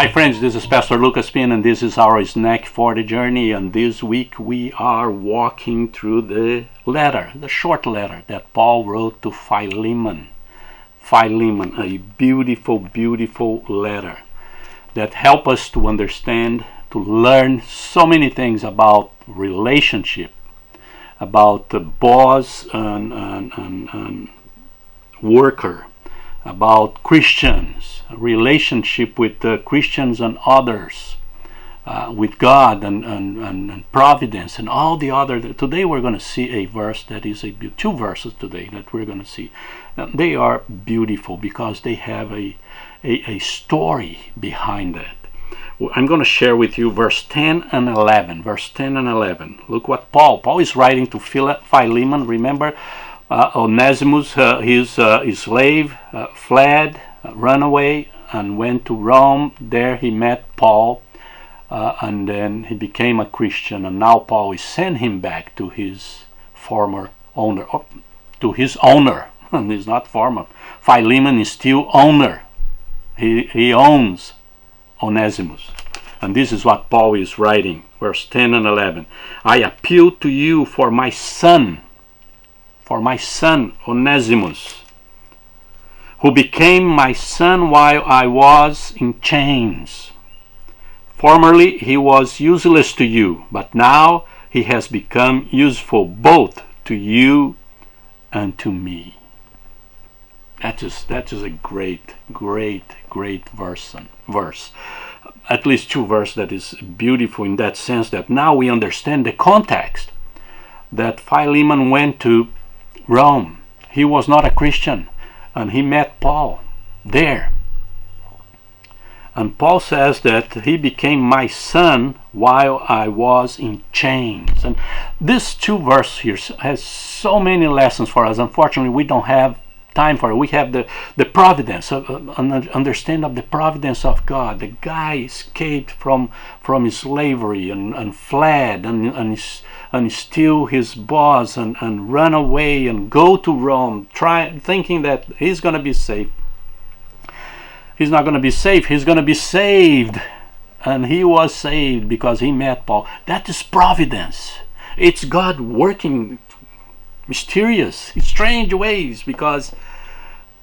Hi friends, this is Pastor Lucas Pin and this is our snack for the journey, and this week we are walking through the short letter that Paul wrote to Philemon. Philemon, a beautiful, beautiful letter that helps us to understand, to learn so many things about relationship, about the boss and worker, about Christians, relationship with Christians and others, with God and providence and all the other. Today we're going to see a verse that is two verses today that we're going to see. They are beautiful because they have a story behind it. I'm going to share with you verse 10 and 11. Verse 10 and 11. Look what Paul is writing to Philemon. Remember, Onesimus, his slave, fled, ran away, and went to Rome. There he met Paul, and then he became a Christian. And now Paul is sent him back to his former owner, to his owner. And he's not former. Philemon is still owner. He owns Onesimus. And this is what Paul is writing, verse 10 and 11. I appeal to you for my son Onesimus, who became my son while I was in chains. Formerly he was useless to you, but now he has become useful both to you and to me. That is a great verse. At least two verses that is beautiful in that sense, that now we understand the context that Philemon went to Rome. He was not a Christian, and he met Paul there. And Paul says that he became my son while I was in chains. And this two verses here has so many lessons for us. Unfortunately, we don't have time for it. We have the providence, understand of the providence of God. The guy escaped from his slavery and fled and steal his boss and run away and go to Rome, thinking that he's going to be safe. He's not going to be safe. He's going to be saved. And he was saved because he met Paul. That is providence. It's God working mysterious, strange ways, because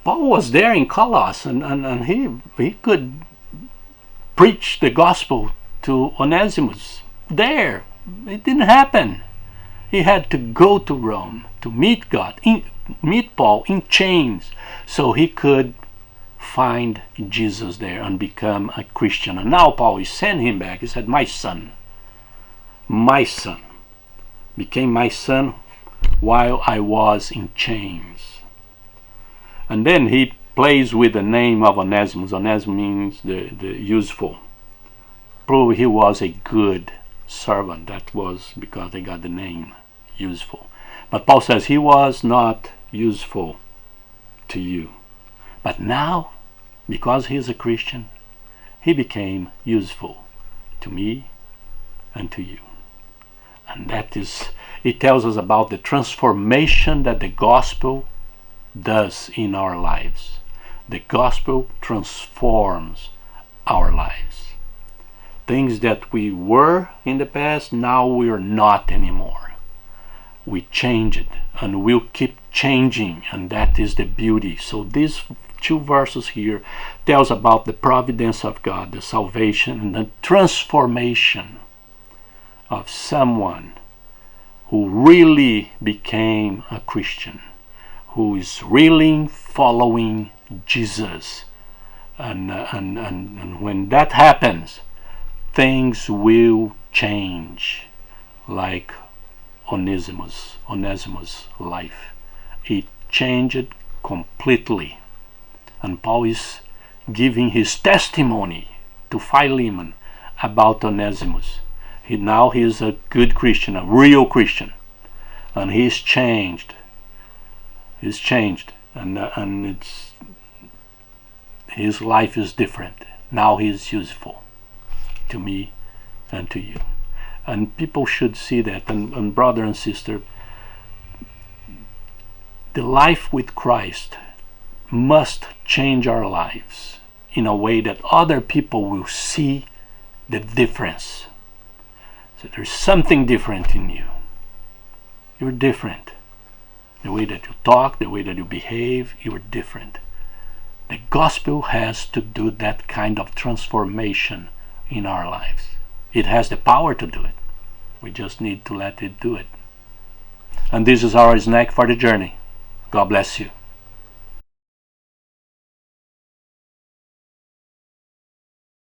Paul was there in Colossus and he could preach the gospel to Onesimus there. It didn't happen. He had to go to Rome to meet Paul in chains, so he could find Jesus there and become a Christian. And now Paul sent him back. He said, my son became my son while I was in chains. And then he plays with the name of Onesimus. Onesimus means the useful. Probably he was a good servant. That was because they got the name useful. But Paul says he was not useful to you. But now, because he is a Christian, he became useful to me and to you. And it tells us about the transformation that the gospel does in our lives. The gospel transforms our lives. Things that we were in the past, now we are not anymore. We changed and we'll keep changing, and that is the beauty. So these two verses here tells about the providence of God, the salvation and the transformation of someone who really became a Christian, who is really following Jesus. And when that happens, things will change, like Onesimus' life. It changed completely. And Paul is giving his testimony to Philemon about Onesimus. Now he is a good Christian, a real Christian, and he's changed. He's changed, and his life is different. Now he is useful to me and to you. And people should see that. And brother and sister, the life with Christ must change our lives. in a way that other people will see the difference. So there's something different in you. You're different. The way that you talk, the way that you behave, you're different. The gospel has to do that kind of transformation in our lives. It has the power to do it. We just need to let it do it. And this is our snack for the journey. God bless you.